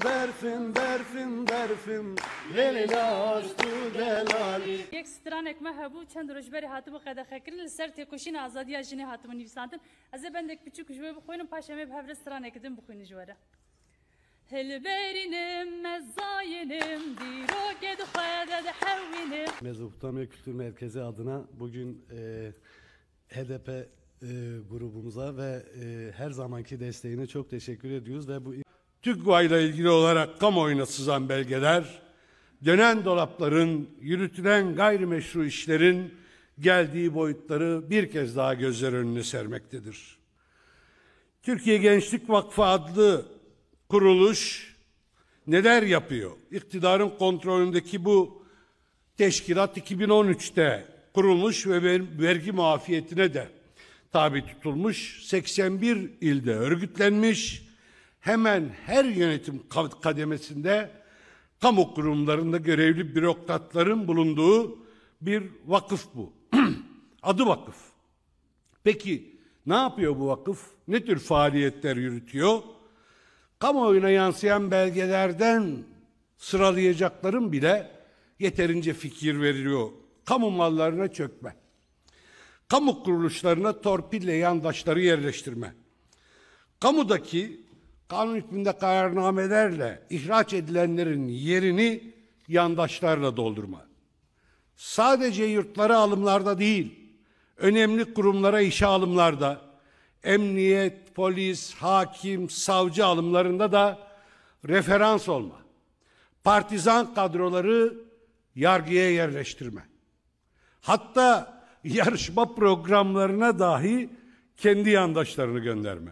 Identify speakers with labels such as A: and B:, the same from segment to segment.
A: berfin berfin berfin leyla tu delali.
B: یک سترانک ما هبو چند روز بری هاتم قد خکرین لسر تکوشین آزادی جنی هاتم نیوسانتن از بندک بچوک جوی بخوینم پاشم به هفر سترانک دم بخوین جواره هل برینم مزاینم دیرو گد خواهد حوینم.
A: Mezopotamya Kültür Merkezi adına bugün HDP grubumuza ve her zamanki desteğine çok teşekkür ediyoruz ve bu
C: TÜGVA ile ilgili olarak kamuoyuna sızan belgeler, dönen dolapların, yürütülen gayrimeşru işlerin geldiği boyutları bir kez daha gözler önüne sermektedir. Türkiye Gençlik Vakfı adlı kuruluş neler yapıyor? İktidarın kontrolündeki bu teşkilat 2013'te kurulmuş ve vergi muafiyetine de tabi tutulmuş, 81 ilde örgütlenmiş, hemen her yönetim kademesinde kamu kurumlarında görevli bürokratların bulunduğu bir vakıf bu. Adı vakıf. Peki ne yapıyor bu vakıf? Ne tür faaliyetler yürütüyor? Kamuoyuna yansıyan belgelerden sıralayacaklarım bile yeterince fikir veriyor. Kamu mallarına çökme, kamu kuruluşlarına torpille yandaşları yerleştirme, kamudaki kanun hükmünde kararnamelerle ihraç edilenlerin yerini yandaşlarla doldurma. Sadece yurtlara alımlarda değil, önemli kurumlara işe alımlarda, emniyet, polis, hakim, savcı alımlarında da referans olma. Partizan kadroları yargıya yerleştirme. Hatta yarışma programlarına dahi kendi yandaşlarını gönderme.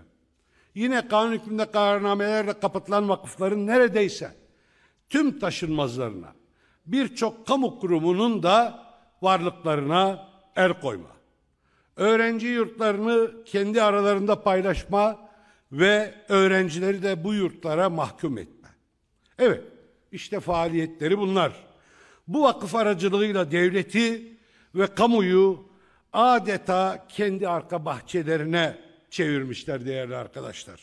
C: Yine kanun hükmünde kararnamelerle kapatılan vakıfların neredeyse tüm taşınmazlarına, birçok kamu kurumunun da varlıklarına el koyma. Öğrenci yurtlarını kendi aralarında paylaşma ve öğrencileri de bu yurtlara mahkum etme. Evet, işte faaliyetleri bunlar. Bu vakıf aracılığıyla devleti ve kamuyu adeta kendi arka bahçelerine çevirmişler değerli arkadaşlar.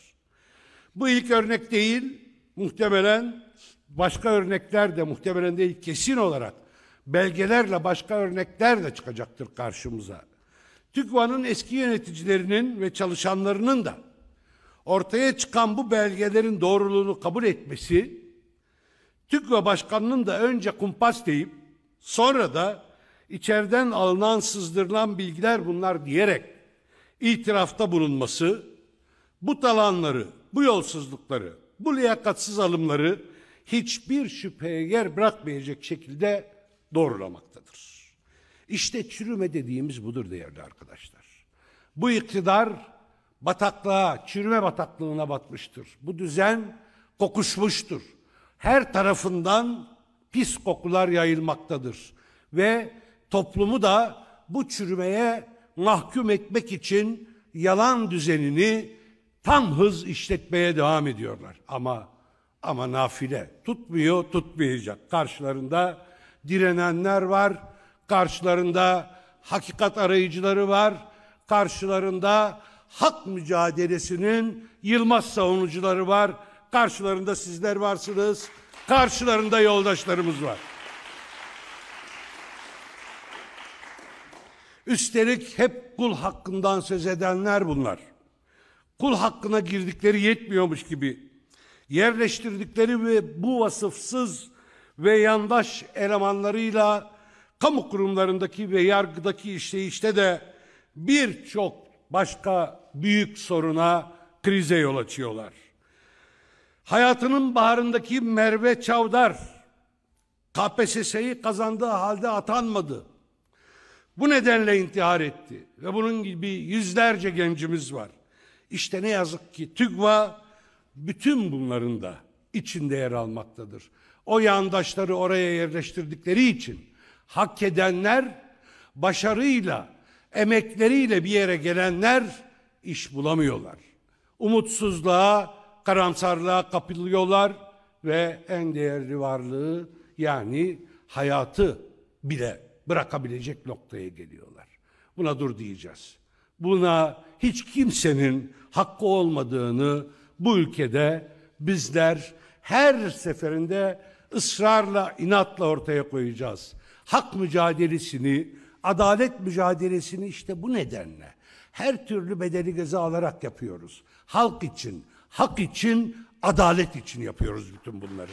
C: Bu ilk örnek değil, muhtemelen başka örnekler de, muhtemelen değil kesin olarak belgelerle başka örnekler de çıkacaktır karşımıza. TÜGVA'nın eski yöneticilerinin ve çalışanlarının da ortaya çıkan bu belgelerin doğruluğunu kabul etmesi, TÜGVA Başkanı'nın da önce kumpas deyip sonra da içeriden alınan, sızdırılan bilgiler bunlar diyerek itirafta bulunması, bu talanları, bu yolsuzlukları, bu liyakatsız alımları hiçbir şüpheye yer bırakmayacak şekilde doğrulamaktadır. İşte çürüme dediğimiz budur değerli arkadaşlar. Bu iktidar bataklığa, çürüme bataklığına batmıştır. Bu düzen kokuşmuştur. Her tarafından pis kokular yayılmaktadır. Ve toplumu da bu çürümeye mahkum etmek için yalan düzenini tam hız işletmeye devam ediyorlar. Ama nafile tutmuyor, tutmayacak. Karşılarında direnenler var, karşılarında hakikat arayıcıları var, karşılarında hak mücadelesinin yılmaz savunucuları var, karşılarında sizler varsınız, karşılarında yoldaşlarımız var. Üstelik hep kul hakkından söz edenler bunlar. Kul hakkına girdikleri yetmiyormuş gibi yerleştirdikleri ve bu vasıfsız ve yandaş elemanlarıyla kamu kurumlarındaki ve yargıdaki işleyişte de birçok başka büyük soruna, krize yol açıyorlar. Hayatının baharındaki Merve Çavdar KPSS'yi kazandığı halde atanmadı. Bu nedenle intihar etti ve bunun gibi yüzlerce gencimiz var. İşte ne yazık ki TÜGVA bütün bunların da içinde yer almaktadır. O yandaşları oraya yerleştirdikleri için hak edenler, başarıyla, emekleriyle bir yere gelenler iş bulamıyorlar. Umutsuzluğa, karamsarlığa kapılıyorlar ve en değerli varlığı yani hayatı bile bırakabilecek noktaya geliyorlar. Buna dur diyeceğiz. Buna hiç kimsenin hakkı olmadığını bu ülkede bizler her seferinde ısrarla, inatla ortaya koyacağız. Hak mücadelesini, adalet mücadelesini işte bu nedenle her türlü bedeli göze alarak yapıyoruz. Halk için, hak için, adalet için yapıyoruz bütün bunları.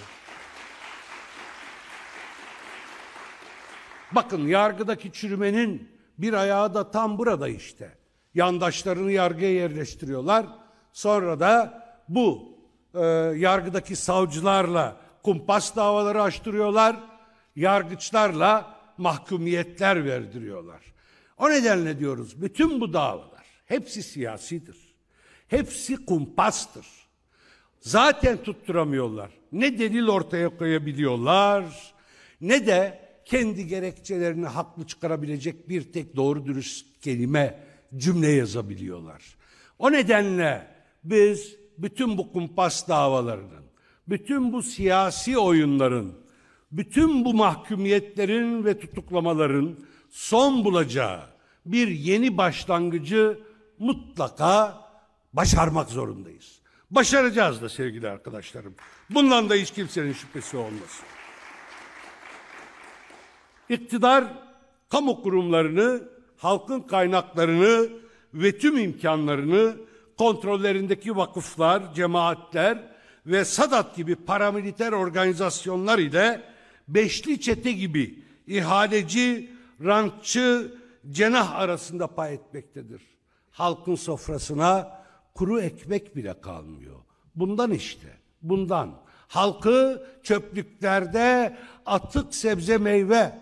C: Bakın yargıdaki çürümenin bir ayağı da tam burada işte. Yandaşlarını yargıya yerleştiriyorlar. Sonra da bu yargıdaki savcılarla kumpas davaları açtırıyorlar. Yargıçlarla mahkumiyetler verdiriyorlar. O nedenle diyoruz bütün bu davalar hepsi siyasidir. Hepsi kumpastır. Zaten tutturamıyorlar. Ne delil ortaya koyabiliyorlar ne de kendi gerekçelerini haklı çıkarabilecek bir tek doğru dürüst kelime, cümle yazabiliyorlar. O nedenle biz bütün bu kumpas davalarının, bütün bu siyasi oyunların, bütün bu mahkumiyetlerin ve tutuklamaların son bulacağı bir yeni başlangıcı mutlaka başarmak zorundayız. Başaracağız da sevgili arkadaşlarım. Bundan da hiç kimsenin şüphesi olmasın. İktidar kamu kurumlarını, halkın kaynaklarını ve tüm imkanlarını kontrollerindeki vakıflar, cemaatler ve Sadat gibi paramiliter organizasyonlar ile beşli çete gibi ihaleci, rantçı, cenah arasında pay etmektedir. Halkın sofrasına kuru ekmek bile kalmıyor. Bundan işte, bundan. Halkı çöplüklerde atık sebze meyve,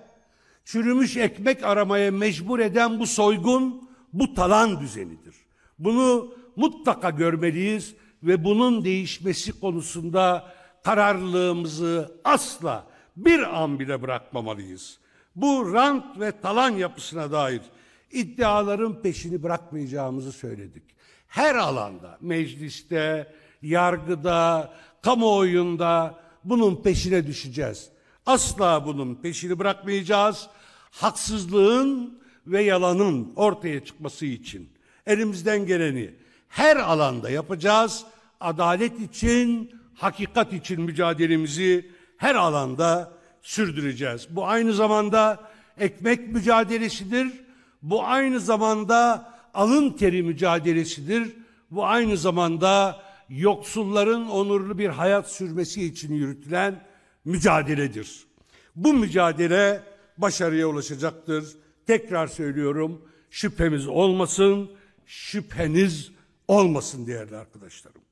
C: çürümüş ekmek aramaya mecbur eden bu soygun, bu talan düzenidir. Bunu mutlaka görmeliyiz ve bunun değişmesi konusunda kararlılığımızı asla bir an bile bırakmamalıyız. Bu rant ve talan yapısına dair iddiaların peşini bırakmayacağımızı söyledik. Her alanda, mecliste, yargıda, kamuoyunda bunun peşine düşeceğiz. Asla bunun peşini bırakmayacağız. Haksızlığın ve yalanın ortaya çıkması için elimizden geleni her alanda yapacağız. Adalet için, hakikat için mücadelemizi her alanda sürdüreceğiz. Bu aynı zamanda ekmek mücadelesidir. Bu aynı zamanda alın teri mücadelesidir. Bu aynı zamanda yoksulların onurlu bir hayat sürmesi için yürütülen mücadeledir. Bu mücadele başarıya ulaşacaktır. Tekrar söylüyorum, şüphemiz olmasın, şüpheniz olmasın değerli arkadaşlarım.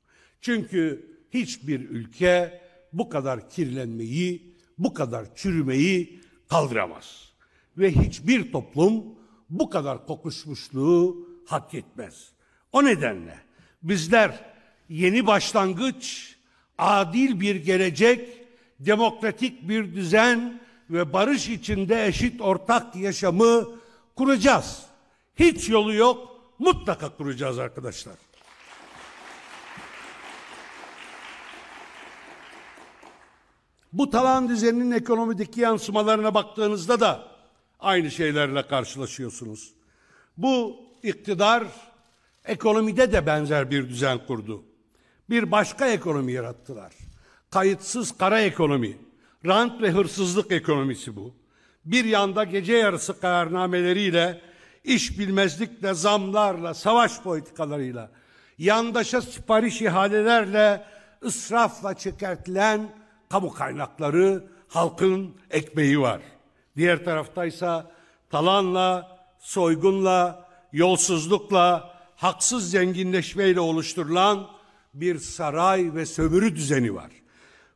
C: Çünkü hiçbir ülke bu kadar kirlenmeyi, bu kadar çürümeyi kaldıramaz. Ve hiçbir toplum bu kadar kokuşmuşluğu hak etmez. O nedenle bizler yeni başlangıç, adil bir gelecek, demokratik bir düzen ve barış içinde eşit ortak yaşamı kuracağız. Hiç yolu yok, mutlaka kuracağız arkadaşlar. Bu talan düzeninin ekonomideki yansımalarına baktığınızda da aynı şeylerle karşılaşıyorsunuz. Bu iktidar ekonomide de benzer bir düzen kurdu. Bir başka ekonomi yarattılar. Kayıtsız kara ekonomi, rant ve hırsızlık ekonomisi bu. Bir yanda gece yarısı kararnameleriyle, iş bilmezlikle, zamlarla, savaş politikalarıyla, yandaşa sipariş ihalelerle, ısrafla çökertilen kamu kaynakları, halkın ekmeği var. Diğer taraftaysa talanla, soygunla, yolsuzlukla, haksız zenginleşmeyle oluşturulan bir saray ve sömürü düzeni var.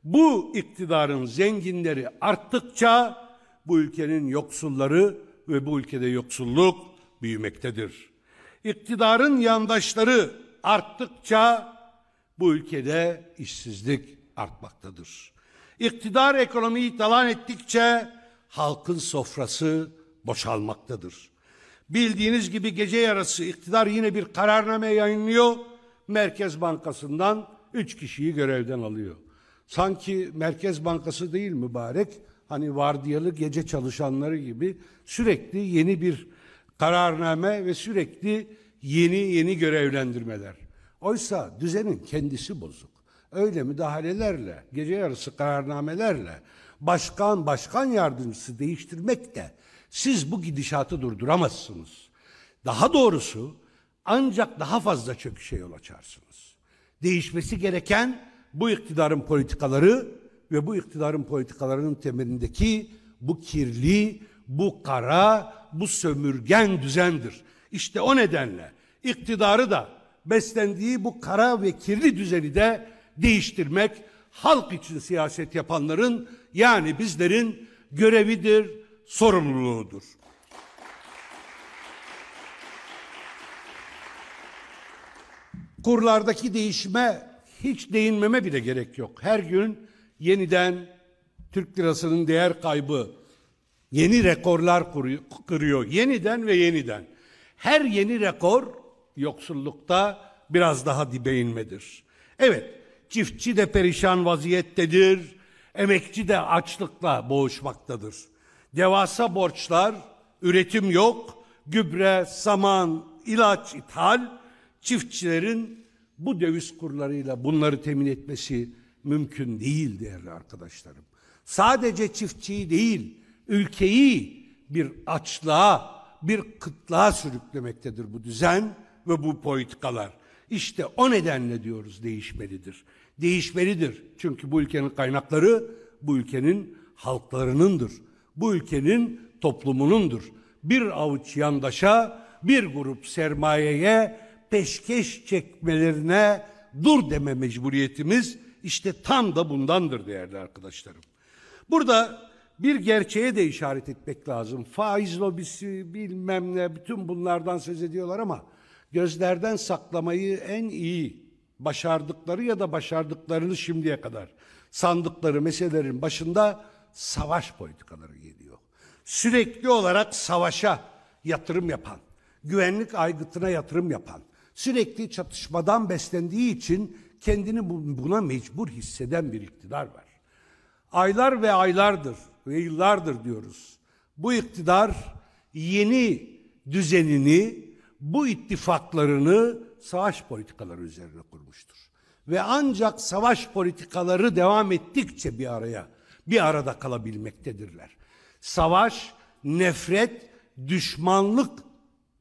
C: Bu iktidarın zenginleri arttıkça bu ülkenin yoksulları ve bu ülkede yoksulluk büyümektedir. İktidarın yandaşları arttıkça bu ülkede işsizlik artmaktadır. İktidar ekonomiyi talan ettikçe halkın sofrası boşalmaktadır. Bildiğiniz gibi gece yarısı iktidar yine bir kararname yayınlıyor. Merkez Bankası'ndan 3 kişiyi görevden alıyor. Sanki Merkez Bankası değil mübarek, hani vardiyalı gece çalışanları gibi sürekli yeni bir kararname ve sürekli yeni görevlendirmeler. Oysa düzenin kendisi bozuk. öyle müdahalelerle, gece yarısı kararnamelerle başkan yardımcısı değiştirmekle siz bu gidişatı durduramazsınız. Daha doğrusu ancak daha fazla çöküşe yol açarsınız. Değişmesi gereken bu iktidarın politikaları ve bu iktidarın politikalarının temelindeki bu kirli, bu kara, bu sömürgen düzendir. İşte o nedenle iktidarı da beslendiği bu kara ve kirli düzeni de değiştirmek halk için siyaset yapanların, yani bizlerin görevidir, sorumluluğudur. Kurlardaki değişime hiç değinmeme bile gerek yok. Her gün yeniden Türk lirasının değer kaybı yeni rekorlar kırıyor. Yeniden ve yeniden. Her yeni rekor yoksullukta biraz daha dibe inmedir. Evet, çiftçi de perişan vaziyettedir. Emekçi de açlıkla boğuşmaktadır. Devasa borçlar, üretim yok, gübre, saman, ilaç ithal. Çiftçilerin bu döviz kurlarıyla bunları temin etmesi mümkün değil değerli arkadaşlarım. Sadece çiftçiyi değil, ülkeyi bir açlığa, bir kıtlığa sürüklemektedir bu düzen ve bu politikalar. İşte o nedenle diyoruz değişmelidir. Değişmelidir çünkü bu ülkenin kaynakları bu ülkenin halklarınındır. Bu ülkenin toplumunundur. Bir avuç yandaşa, bir grup sermayeye peşkeş çekmelerine dur deme mecburiyetimiz işte tam da bundandır değerli arkadaşlarım. Burada bir gerçeğe de işaret etmek lazım. Faiz lobisi bilmem ne bütün bunlardan söz ediyorlar ama gözlerden saklamayı en iyi başardıkları ya da başardıklarını şimdiye kadar sandıkları meselelerin başında savaş politikaları geliyor. Sürekli olarak savaşa yatırım yapan, güvenlik aygıtına yatırım yapan, sürekli çatışmadan beslendiği için kendini buna mecbur hisseden bir iktidar var. Aylar ve aylardır ve yıllardır diyoruz. Bu iktidar yeni düzenini, bu ittifaklarını savaş politikaları üzerine kurmuştur. Ve ancak savaş politikaları devam ettikçe bir arada kalabilmektedirler. Savaş, nefret, düşmanlık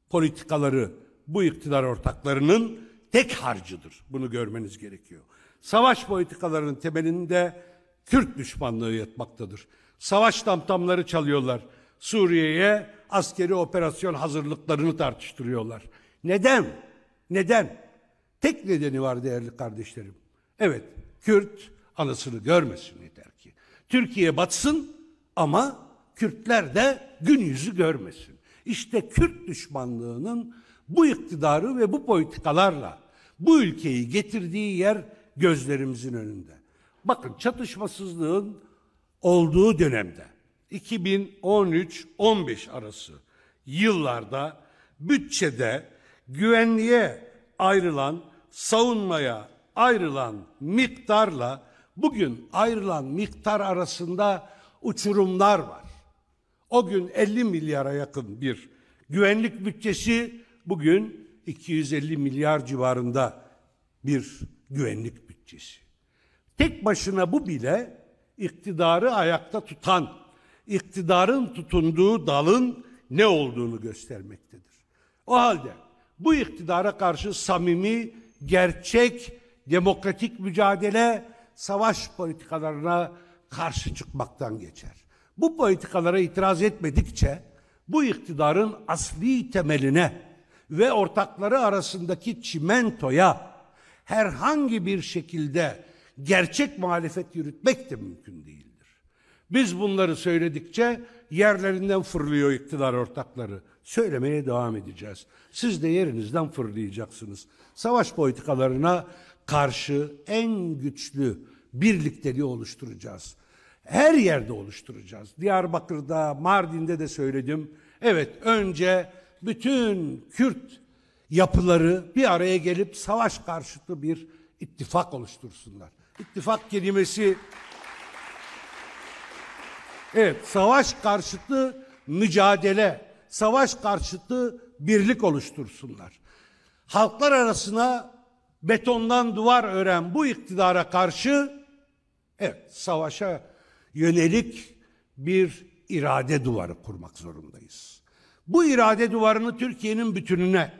C: politikaları bu iktidar ortaklarının tek harcıdır. Bunu görmeniz gerekiyor. Savaş politikalarının temelinde Kürt düşmanlığı yatmaktadır. Savaş tamtamları çalıyorlar. Suriye'ye askeri operasyon hazırlıklarını tartıştırıyorlar. Neden? Neden? Tek nedeni var değerli kardeşlerim. Evet, Kürt anasını görmesin yeter ki. Türkiye batsın ama Kürtler de gün yüzü görmesin. İşte Kürt düşmanlığının bu iktidarı ve bu politikalarla bu ülkeyi getirdiği yer gözlerimizin önünde. Bakın çatışmasızlığın olduğu dönemde 2013-15 arası yıllarda bütçede güvenliğe ayrılan, savunmaya ayrılan miktarla bugün ayrılan miktar arasında uçurumlar var. O gün 50 milyara yakın bir güvenlik bütçesi, bugün 250 milyar civarında bir güvenlik bütçesi. Tek başına bu bile iktidarı ayakta tutan, iktidarın tutunduğu dalın ne olduğunu göstermektedir. O halde bu iktidara karşı samimi, gerçek, demokratik mücadele savaş politikalarına karşı çıkmaktan geçer. Bu politikalara itiraz etmedikçe bu iktidarın asli temeline ve ortakları arasındaki çimentoya herhangi bir şekilde gerçek muhalefet yürütmek de mümkün değildir. Biz bunları söyledikçe yerlerinden fırlıyor iktidar ortakları. Söylemeye devam edeceğiz. Siz de yerinizden fırlayacaksınız. Savaş politikalarına karşı en güçlü birlikteliği oluşturacağız. Her yerde oluşturacağız. Diyarbakır'da, Mardin'de de söyledim. Evet, önce bütün Kürt yapıları bir araya gelip savaş karşıtı bir ittifak oluştursunlar. İttifak kelimesi, evet, savaş karşıtı mücadele, savaş karşıtı birlik oluştursunlar. Halklar arasına betondan duvar ören bu iktidara karşı evet savaşa yönelik bir irade duvarı kurmak zorundayız. Bu irade duvarını Türkiye'nin bütününe,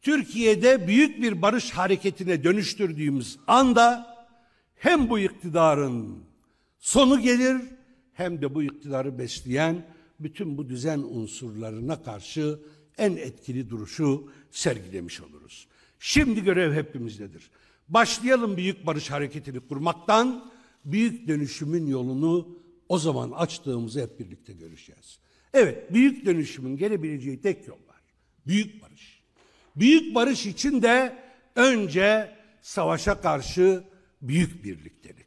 C: Türkiye'de büyük bir barış hareketine dönüştürdüğümüz anda hem bu iktidarın sonu gelir hem de bu iktidarı besleyen bütün bu düzen unsurlarına karşı en etkili duruşu sergilemiş oluruz. Şimdi görev hepimizdedir. Başlayalım büyük barış hareketini kurmaktan, büyük dönüşümün yolunu o zaman açtığımızı hep birlikte göreceğiz. Evet, büyük dönüşümün gelebileceği tek yol var. Büyük barış. Büyük barış için de önce savaşa karşı büyük birliktelik.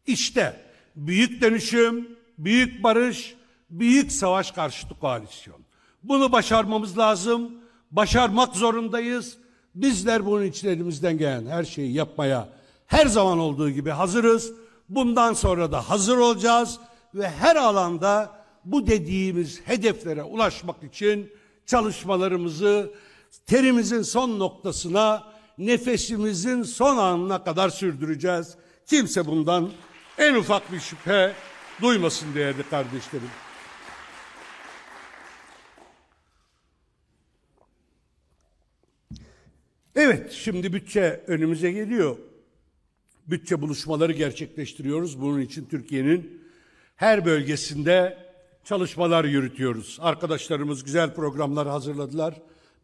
C: İşte büyük dönüşüm, büyük barış, büyük savaş karşıtı koalisyon. Bunu başarmamız lazım, başarmak zorundayız. Bizler bunun için elimizden gelen her şeyi yapmaya her zaman olduğu gibi hazırız. Bundan sonra da hazır olacağız ve her alanda bu dediğimiz hedeflere ulaşmak için çalışmalarımızı terimizin son noktasına, nefesimizin son anına kadar sürdüreceğiz. Kimse bundan en ufak bir şüphe duymasın değerli kardeşlerim. Evet, şimdi bütçe önümüze geliyor. Bütçe buluşmaları gerçekleştiriyoruz. Bunun için Türkiye'nin her bölgesinde çalışmalar yürütüyoruz. Arkadaşlarımız güzel programlar hazırladılar.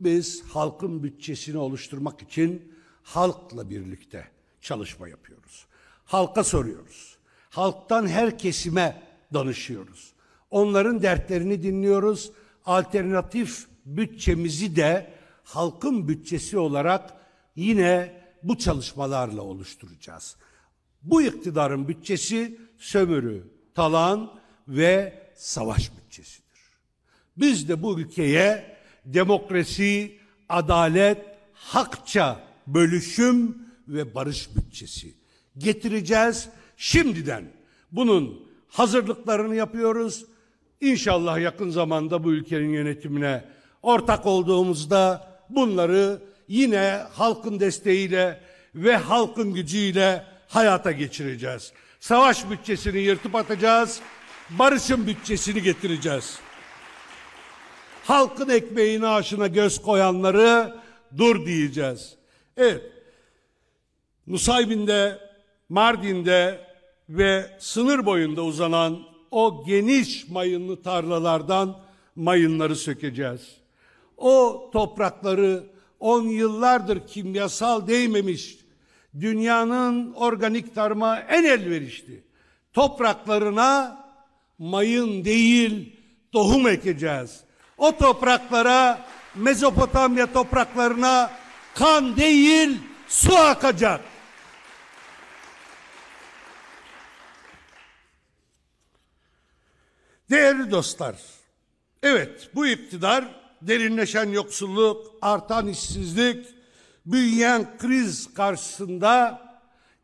C: Biz halkın bütçesini oluşturmak için halkla birlikte çalışma yapıyoruz. Halka soruyoruz. Halktan her kesime danışıyoruz. Onların dertlerini dinliyoruz. Alternatif bütçemizi de halkın bütçesi olarak yine bu çalışmalarla oluşturacağız. Bu iktidarın bütçesi sömürü, talan ve savaş bütçesidir. Biz de bu ülkeye demokrasi, adalet, hakça bölüşüm ve barış bütçesi getireceğiz. Şimdiden bunun hazırlıklarını yapıyoruz. İnşallah yakın zamanda bu ülkenin yönetimine ortak olduğumuzda bunları yine halkın desteğiyle ve halkın gücüyle hayata geçireceğiz. Savaş bütçesini yırtıp atacağız, barışın bütçesini getireceğiz. Halkın ekmeğine aşına göz koyanları dur diyeceğiz. Evet, Nusaybin'de, Mardin'de ve sınır boyunda uzanan o geniş mayınlı tarlalardan mayınları sökeceğiz. O toprakları 10 yıllardır kimyasal değmemiş, dünyanın organik tarıma en elverişli topraklarına mayın değil tohum ekeceğiz. O topraklara, Mezopotamya topraklarına kan değil su akacak. Değerli dostlar, evet bu iktidar derinleşen yoksulluk, artan işsizlik, büyüyen kriz karşısında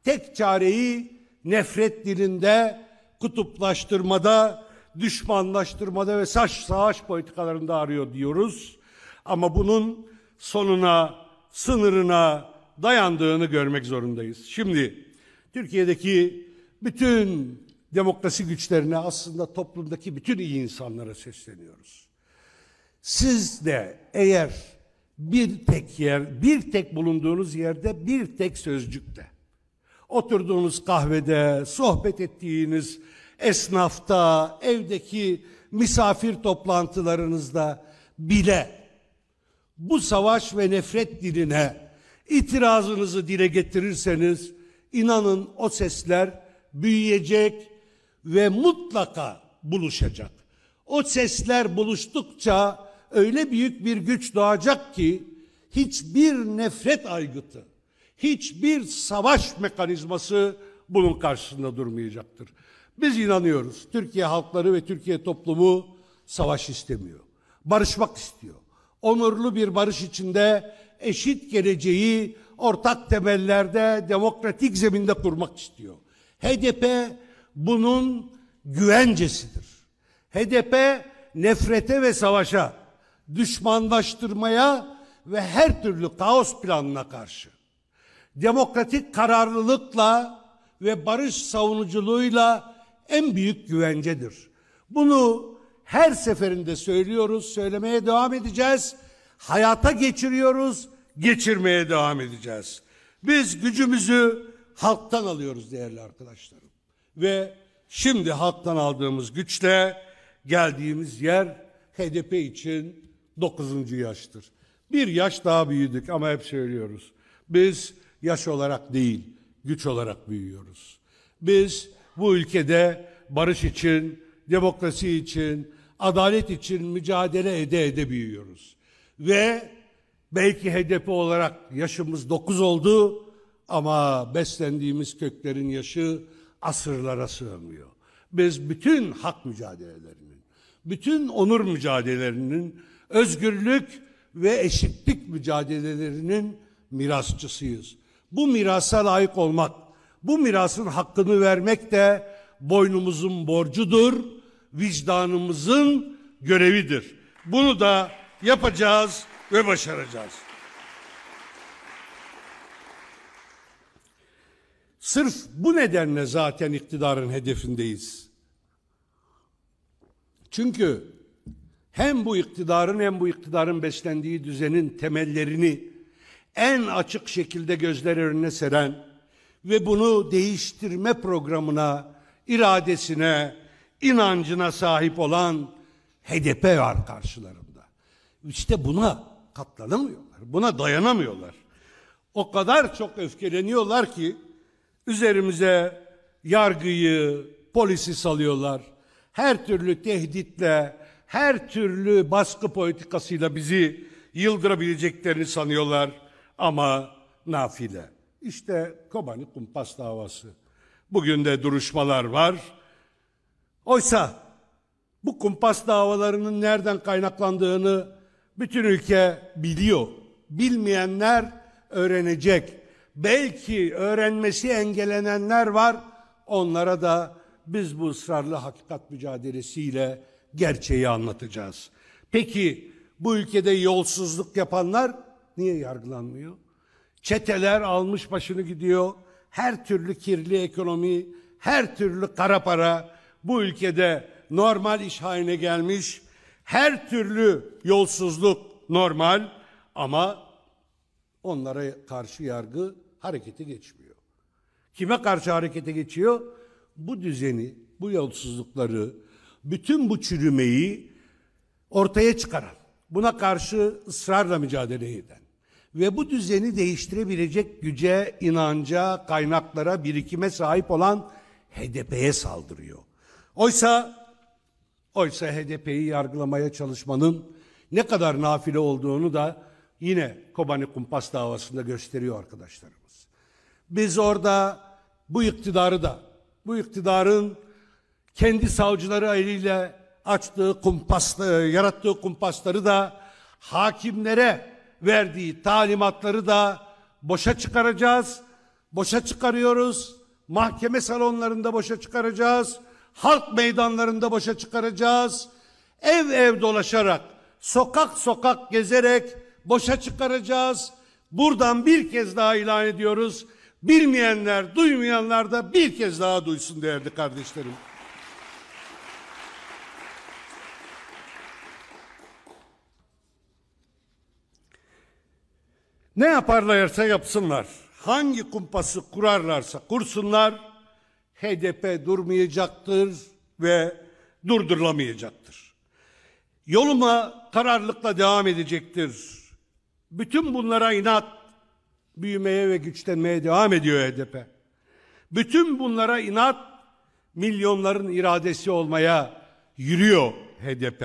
C: tek çareyi nefret dilinde, kutuplaştırmada, düşmanlaştırmada ve savaş politikalarında arıyor diyoruz. Ama bunun sonuna, sınırına dayandığını görmek zorundayız. Şimdi Türkiye'deki bütün demokrasi güçlerine, aslında toplumdaki bütün iyi insanlara sesleniyoruz. Siz de eğer bir tek bulunduğunuz yerde bir tek sözcükte, oturduğunuz kahvede, sohbet ettiğiniz esnafta, evdeki misafir toplantılarınızda bile bu savaş ve nefret diline itirazınızı dile getirirseniz, inanın o sesler büyüyecek ve mutlaka buluşacak. O sesler buluştukça öyle büyük bir güç doğacak ki hiçbir nefret aygıtı, hiçbir savaş mekanizması bunun karşısında durmayacaktır. Biz inanıyoruz. Türkiye halkları ve Türkiye toplumu savaş istemiyor. Barışmak istiyor. Onurlu bir barış içinde eşit geleceği ortak temellerde, demokratik zeminde kurmak istiyor. HDP bunun güvencesidir. HDP nefrete ve savaşa, düşmanlaştırmaya ve her türlü kaos planına karşı demokratik kararlılıkla ve barış savunuculuğuyla en büyük güvencedir. Bunu her seferinde söylüyoruz, söylemeye devam edeceğiz. Hayata geçiriyoruz, geçirmeye devam edeceğiz. Biz gücümüzü halktan alıyoruz değerli arkadaşlarım. Ve şimdi halktan aldığımız güçle geldiğimiz yer HDP için 9. yaştır. Bir yaş daha büyüdük ama hep söylüyoruz. Biz yaş olarak değil, güç olarak büyüyoruz. Biz bu ülkede barış için, demokrasi için, adalet için mücadele ede büyüyoruz. Ve belki HDP olarak yaşımız 9 oldu ama beslendiğimiz köklerin yaşı asırlara sığmıyor. Biz bütün hak mücadelelerinin, bütün onur mücadelelerinin, özgürlük ve eşitlik mücadelelerinin mirasçısıyız. Bu mirasa layık olmak, bu mirasın hakkını vermek de boynumuzun borcudur, vicdanımızın görevidir. Bunu da yapacağız ve başaracağız. Sırf bu nedenle zaten iktidarın hedefindeyiz. Çünkü hem bu iktidarın beslendiği düzenin temellerini en açık şekilde gözler önüne seren ve bunu değiştirme programına, iradesine, inancına sahip olan HDP var karşılarında. İşte buna katlanamıyorlar, buna dayanamıyorlar. O kadar çok öfkeleniyorlar ki üzerimize yargıyı, polisi salıyorlar. Her türlü tehditle, her türlü baskı politikasıyla bizi yıldırabileceklerini sanıyorlar ama nafile. İşte Kobani Kumpas davası. Bugün de duruşmalar var. Oysa bu kumpas davalarının nereden kaynaklandığını bütün ülke biliyor. Bilmeyenler öğrenecek. Belki öğrenmesi engellenenler var. Onlara da biz bu ısrarlı hakikat mücadelesiyle gerçeği anlatacağız. Peki bu ülkede yolsuzluk yapanlar niye yargılanmıyor? Çeteler almış başını gidiyor. Her türlü kirli ekonomi, her türlü kara para bu ülkede normal iş haline gelmiş. Her türlü yolsuzluk normal ama onlara karşı yargı harekete geçmiyor. Kime karşı harekete geçiyor? Bu düzeni, bu yolsuzlukları, bütün bu çürümeyi ortaya çıkaran, buna karşı ısrarla mücadele eden ve bu düzeni değiştirebilecek güce, inanca, kaynaklara, birikime sahip olan HDP'ye saldırıyor. Oysa HDP'yi yargılamaya çalışmanın ne kadar nafile olduğunu da yine Kobani Kumpas davasında gösteriyor arkadaşlarımız. Biz orada bu iktidarı da, bu iktidarın kendi savcıları eliyle açtığı yarattığı kumpasları da, hakimlere verdiği talimatları da boşa çıkaracağız. Boşa çıkarıyoruz. Mahkeme salonlarında boşa çıkaracağız. Halk meydanlarında boşa çıkaracağız. Ev ev dolaşarak, sokak sokak gezerek boşa çıkaracağız. Buradan bir kez daha ilan ediyoruz. Bilmeyenler, duymayanlar da bir kez daha duysun değerli kardeşlerim. Ne yaparlarsa yapsınlar, hangi kumpası kurarlarsa kursunlar, HDP durmayacaktır ve durdurulamayacaktır. Yoluma kararlılıkla devam edecektir. Bütün bunlara inat, büyümeye ve güçlenmeye devam ediyor HDP. Bütün bunlara inat, milyonların iradesi olmaya yürüyor HDP.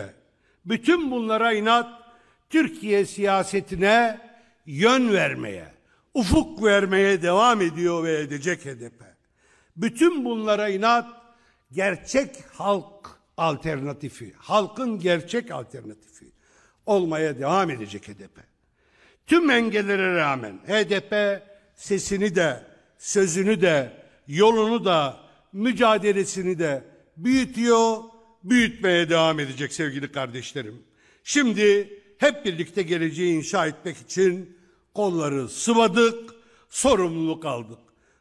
C: Bütün bunlara inat, Türkiye siyasetine yön vermeye, ufuk vermeye devam ediyor ve edecek HDP. Bütün bunlara inat, gerçek halk alternatifi, halkın gerçek alternatifi olmaya devam edecek HDP. Tüm engellere rağmen HDP sesini de, sözünü de, yolunu da, mücadelesini de büyütüyor, büyütmeye devam edecek sevgili kardeşlerim. Şimdi hep birlikte geleceği inşa etmek için kolları sıvadık, sorumluluk aldık.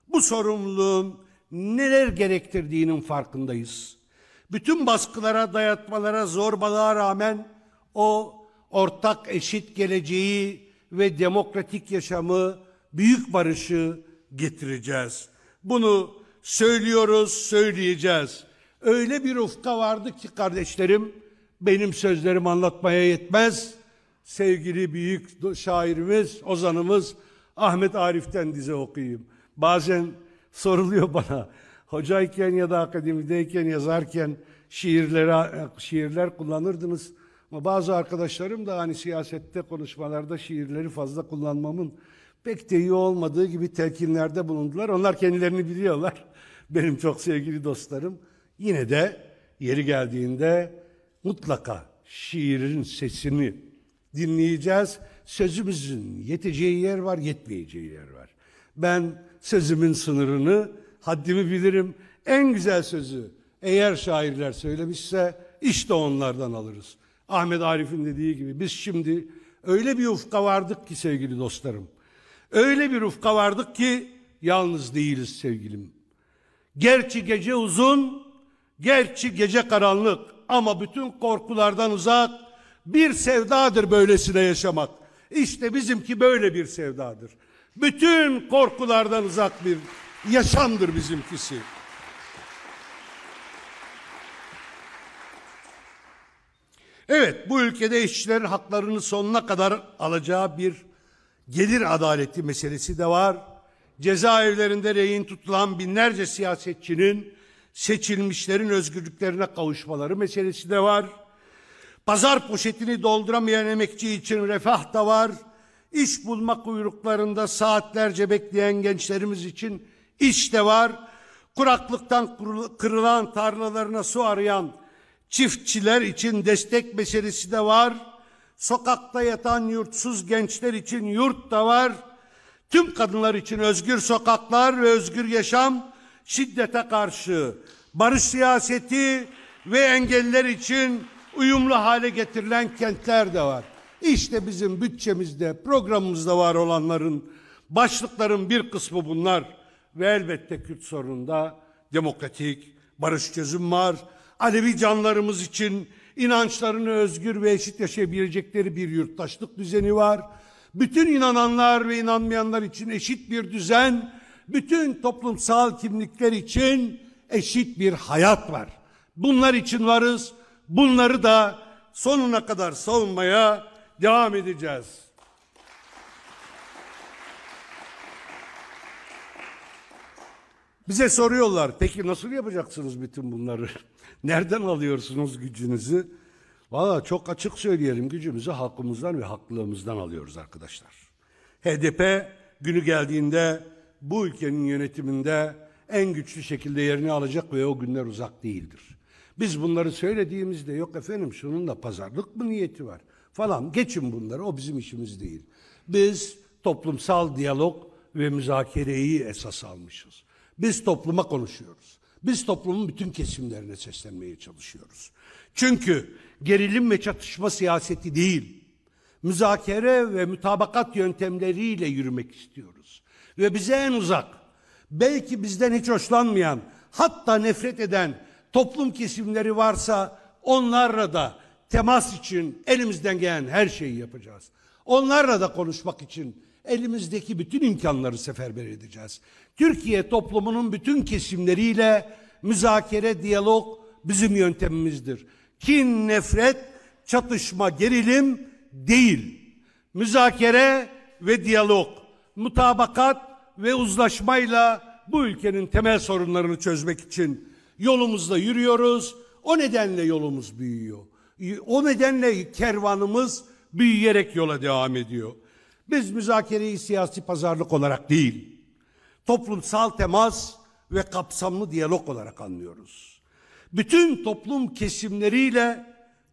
C: Bu sorumluluğun neler gerektirdiğinin farkındayız. Bütün baskılara, dayatmalara, zorbalığa rağmen o ortak eşit geleceği ve demokratik yaşamı, büyük barışı getireceğiz. Bunu söylüyoruz, söyleyeceğiz. Öyle bir ufka vardı ki kardeşlerim, benim sözlerim anlatmaya yetmez. Sevgili büyük şairimiz, ozanımız Ahmet Arif'ten dize okuyayım. Bazen soruluyor bana, hocayken ya da akademideyken yazarken şiirler kullanırdınız. Ama bazı arkadaşlarım da hani siyasette, konuşmalarda şiirleri fazla kullanmamın pek de iyi olmadığı gibi telkinlerde bulundular. Onlar kendilerini biliyorlar. Benim çok sevgili dostlarım. Yine de yeri geldiğinde mutlaka şiirin sesini dinleyeceğiz. Sözümüzün yeteceği yer var, yetmeyeceği yer var. Ben sözümün sınırını, haddimi bilirim. En güzel sözü eğer şairler söylemişse işte onlardan alırız. Ahmet Arif'in dediği gibi biz şimdi öyle bir ufka vardık ki sevgili dostlarım. Öyle bir ufka vardık ki yalnız değiliz sevgilim. Gerçi gece uzun, gerçi gece karanlık ama bütün korkulardan uzak bir sevdadır böylesine yaşamak. İşte bizimki böyle bir sevdadır. Bütün korkulardan uzak bir yaşamdır bizimkisi. Evet, bu ülkede işçilerin haklarını sonuna kadar alacağı bir gelir adaleti meselesi de var. Cezaevlerinde rehin tutulan binlerce siyasetçinin seçilmişlerin özgürlüklerine kavuşmaları meselesi de var. Pazar poşetini dolduramayan emekçi için refah da var. İş bulma kuyruklarında saatlerce bekleyen gençlerimiz için iş de var. Kuraklıktan kırılan tarlalarına su arayan çiftçiler için destek meselesi de var. Sokakta yatan yurtsuz gençler için yurt da var. Tüm kadınlar için özgür sokaklar ve özgür yaşam, şiddete karşı barış siyaseti ve engelliler için uyumlu hale getirilen kentler de var. İşte bizim bütçemizde, programımızda var olanların, başlıkların bir kısmı bunlar. Ve elbette Kürt sorununda demokratik, barış çözüm var. Alevi canlarımız için inançlarını özgür ve eşit yaşayabilecekleri bir yurttaşlık düzeni var. Bütün inananlar ve inanmayanlar için eşit bir düzen, bütün toplumsal kimlikler için eşit bir hayat var. Bunlar için varız. Bunları da sonuna kadar savunmaya devam edeceğiz. Bize soruyorlar, peki nasıl yapacaksınız bütün bunları? Nereden alıyorsunuz gücünüzü? Vallahi çok açık söyleyelim, gücümüzü halkımızdan ve haklılığımızdan alıyoruz arkadaşlar. HDP günü geldiğinde bu ülkenin yönetiminde en güçlü şekilde yerini alacak ve o günler uzak değildir. Biz bunları söylediğimizde yok efendim şunun da pazarlık mı niyeti var falan, geçin bunları, o bizim işimiz değil. Biz toplumsal diyalog ve müzakereyi esas almışız. Biz topluma konuşuyoruz. Biz toplumun bütün kesimlerine seslenmeye çalışıyoruz. Çünkü gerilim ve çatışma siyaseti değil, müzakere ve mütabakat yöntemleriyle yürümek istiyoruz. Ve bize en uzak, belki bizden hiç hoşlanmayan, hatta nefret eden toplum kesimleri varsa onlarla da temas için elimizden gelen her şeyi yapacağız. Onlarla da konuşmak için elimizdeki bütün imkanları seferber edeceğiz. Türkiye toplumunun bütün kesimleriyle müzakere, diyalog bizim yöntemimizdir. Kin, nefret, çatışma, gerilim değil. Müzakere ve diyalog, mutabakat ve uzlaşmayla bu ülkenin temel sorunlarını çözmek için yolumuzda yürüyoruz. O nedenle yolumuz büyüyor. O nedenle kervanımız büyüyerek yola devam ediyor. Biz müzakereyi siyasi pazarlık olarak değil, toplumsal temas ve kapsamlı diyalog olarak anlıyoruz. Bütün toplum kesimleriyle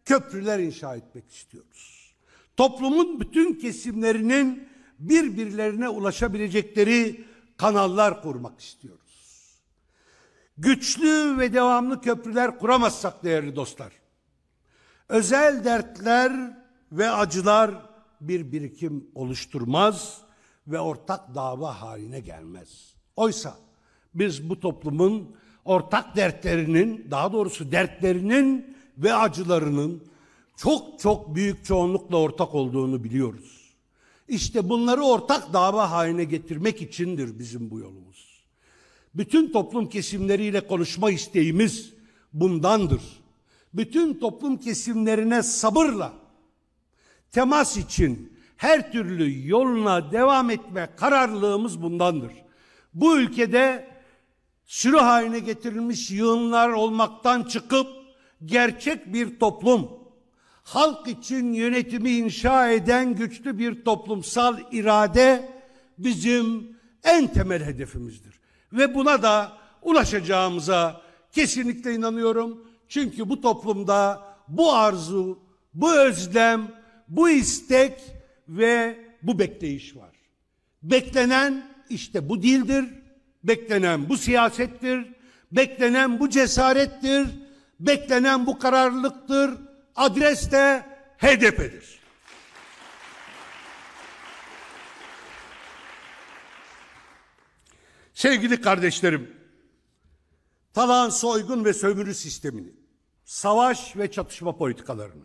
C: köprüler inşa etmek istiyoruz. Toplumun bütün kesimlerinin birbirlerine ulaşabilecekleri kanallar kurmak istiyoruz. Güçlü ve devamlı köprüler kuramazsak değerli dostlar, özel dertler ve acılar bir birikim oluşturmaz ve ortak dava haline gelmez. Oysa biz bu toplumun ortak dertlerinin, daha doğrusu dertlerinin ve acılarının çok çok büyük çoğunlukla ortak olduğunu biliyoruz. İşte bunları ortak dava haline getirmek içindir bizim bu yolumuz. Bütün toplum kesimleriyle konuşma isteğimiz bundandır. Bütün toplum kesimlerine sabırla temas için her türlü yoluna devam etme kararlılığımız bundandır. Bu ülkede sürü haline getirilmiş yığınlar olmaktan çıkıp gerçek bir toplum, halk için yönetimi inşa eden güçlü bir toplumsal irade bizim en temel hedefimizdir. Ve buna da ulaşacağımıza kesinlikle inanıyorum. Çünkü bu toplumda bu arzu, bu özlem, bu istek ve bu bekleyiş var. Beklenen işte bu dildir, beklenen bu siyasettir, beklenen bu cesarettir, beklenen bu kararlılıktır, adres de HDP'dir. Sevgili kardeşlerim, talağın soygun ve sömürü sistemini, savaş ve çatışma politikalarını,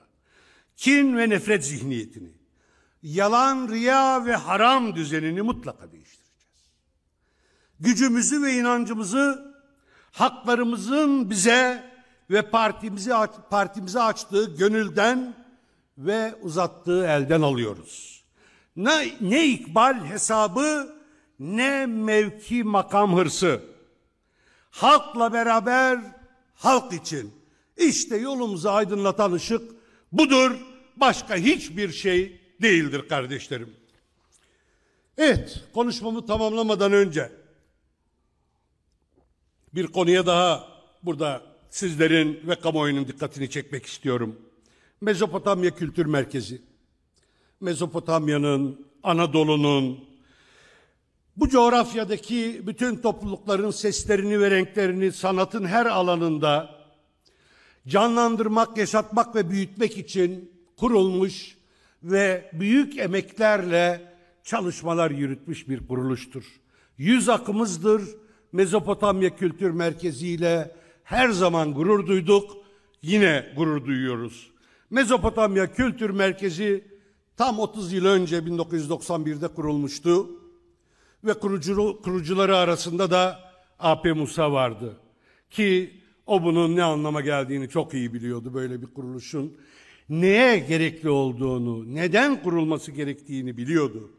C: kin ve nefret zihniyetini, yalan, riya ve haram düzenini mutlaka değiştireceğiz. Gücümüzü ve inancımızı haklarımızın bize ve partimize açtığı gönülden ve uzattığı elden alıyoruz. Ne ikbal hesabı, ne mevki makam hırsı. Halkla beraber, halk için. İşte yolumuzu aydınlatan ışık budur, başka hiçbir şey değildir kardeşlerim. Evet, konuşmamı tamamlamadan önce bir konuya daha burada sizlerin ve kamuoyunun dikkatini çekmek istiyorum. Mezopotamya Kültür Merkezi, Mezopotamya'nın, Anadolu'nun, bu coğrafyadaki bütün toplulukların seslerini ve renklerini sanatın her alanında canlandırmak, yaşatmak ve büyütmek için kurulmuş ve büyük emeklerle çalışmalar yürütmüş bir kuruluştur. 100 akımızdır. Mezopotamya Kültür Merkezi ile her zaman gurur duyduk, yine gurur duyuyoruz. Mezopotamya Kültür Merkezi tam 30 yıl önce 1991'de kurulmuştu ve kurucuları arasında da A.P. Musa vardı ki o bunun ne anlama geldiğini çok iyi biliyordu, böyle bir kuruluşun neye gerekli olduğunu, neden kurulması gerektiğini biliyordu.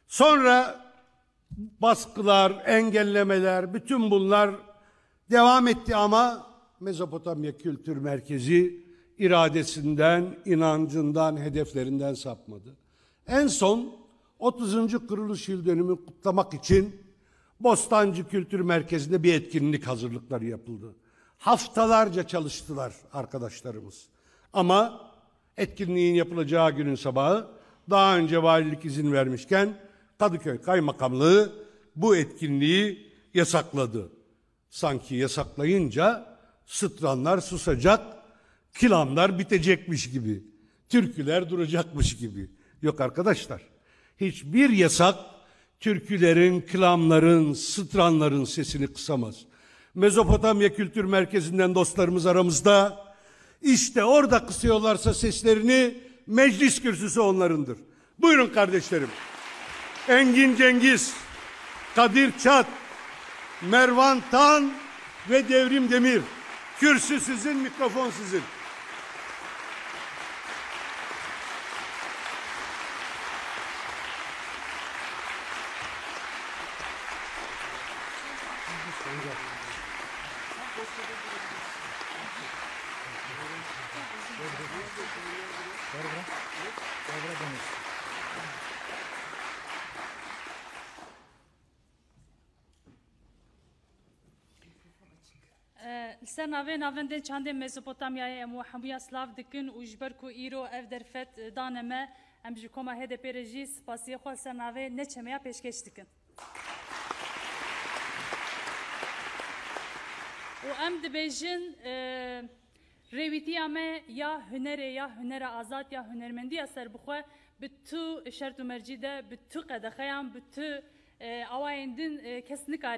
C: Sonra baskılar, engellemeler, bütün bunlar devam etti ama Mezopotamya Kültür Merkezi iradesinden, inancından, hedeflerinden sapmadı. En son 30. kuruluş yıl dönümü kutlamak için Bostancı Kültür Merkezi'nde bir etkinlik hazırlıkları yapıldı. Haftalarca çalıştılar arkadaşlarımız. Ama etkinliğin yapılacağı günün sabahı daha önce valilik izin vermişken Kadıköy Kaymakamlığı bu etkinliği yasakladı. Sanki yasaklayınca sıtranlar susacak, kilamlar bitecekmiş gibi, türküler duracakmış gibi. Yok arkadaşlar, hiçbir yasak türkülerin, kilamların, sıtranların sesini kısamaz. Mezopotamya Kültür Merkezi'nden dostlarımız aramızda, işte orada kısıyorlarsa seslerini, meclis kürsüsü onlarındır. Buyurun kardeşlerim. Engin Cengiz, Kadir Çat, Mervan Tan ve Devrim Demir. Kürsü sizin, mikrofon sizin.
B: Ser navên de çandê Mezopotamyayê em hemûya slav dikin û ji ber ku îro ev derfet daneme em ji koma HDP re jî spasiyê xwe ser navê neçemeya pêşkeş dikin. û em dibêjin rêwîtiya me ya hunerê ya hunera azad ya hunermendiya serbixwe bütün şart ve mercide, bütün kadakayam, bütün avayendin kesinlikle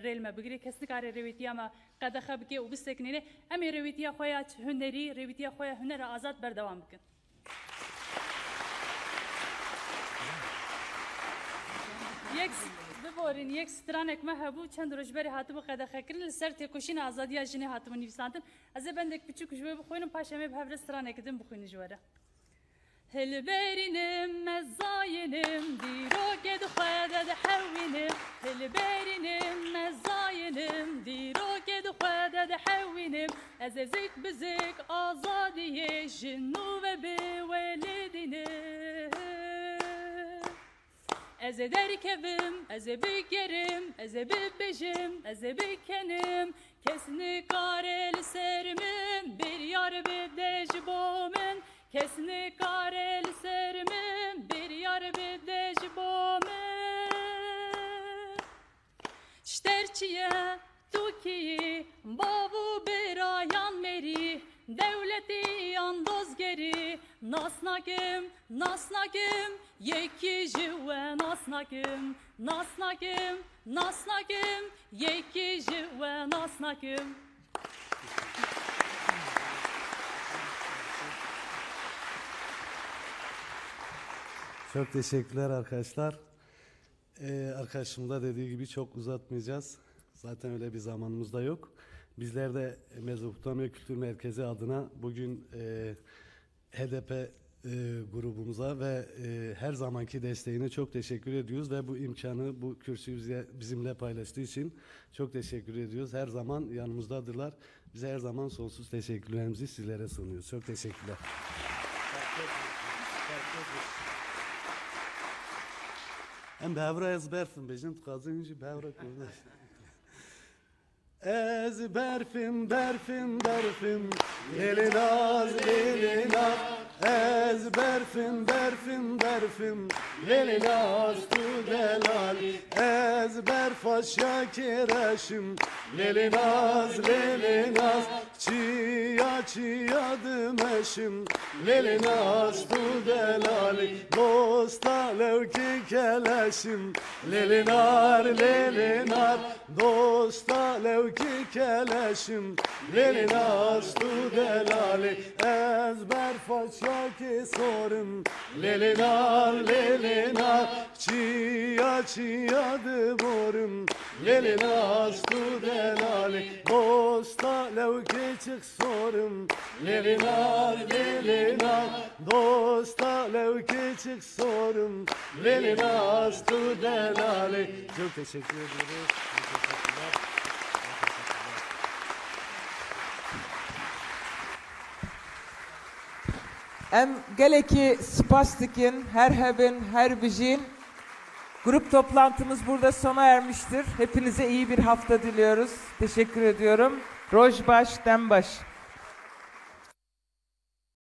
B: relme bugün kesinlikle revitiya ama kadakha bugün o biseknene ama revitiya khoya hüneri revitiya khoya hüner azat berdevam bugün. ببارین یک سترانک ما هبو چند روز بری هاتو قدخه کردن لسر تکوشین آزادی جنی هاتو نیفساندن از بندک بچوک جوی بخوینم پاشمه به هفر سترانک دم بخوین جواره هل برینم مزاینم دیرو گد خواهد حوینم هل برینم مزاینم دیرو گد خواهد حوینم از زیک بزیک آزادی جنو و به ولدینم Ez derkevim, ez bikerim, ez bibejim, ez bikenim. Kesni kareli serimin, bir yar bir dejbomin. Kesni kareli serimin, bir yar bir dejbomin. Şterçiye, Tukiyi, babu birayan meri. Devleti yandoz geri, nasnakim, nasnakim, yeki jive nasnakim, nasnakim, nasnakim, yeki jive nasnakim.
A: Çok teşekkürler arkadaşlar. Arkadaşım da dediği gibi çok uzatmayacağız. Zaten öyle bir zamanımız da yok. Bizler de Mezopotamya Kültür Merkezi adına bugün HDP grubumuza ve her zamanki desteğine çok teşekkür ediyoruz ve bu imkanı, bu kürsüyü bizimle paylaştığı için çok teşekkür ediyoruz. Her zaman yanımızdadırlar. Bize her zaman sonsuz teşekkürlerimizi sizlere sunuyoruz. Çok teşekkürler. Em bevra ez berfim bejim tkazınca bevra kurdaş. Ez berfim, berfim, berfim, lelinaz, lelinaz. Ez berfim, berfim, berfim, lelinaz tu delal. Ez berfaş yakireşim, lelinaz, lelinaz. Çiya, çiya dımeşim, lelinaz tu delal. Dosta levki keleşim, lelinar, lelinar. Dosta levki keleşim, lelinaz tu delali. Ezber façaki sorum, lelinar, lelinar. Çiya, çiya dıborum, lelinaz tu delali. Dosta levki çık sorum, lelinar, lelinar. Dosta levki çık sorum, lelinaz tu delali. Çok teşekkür ediyoruz.
D: Em geleki spastikin, herhebin, herbijin grup toplantımız burada sona ermiştir. Hepinize iyi bir hafta diliyoruz. Teşekkür ediyorum. Rojbaş, Dembaş.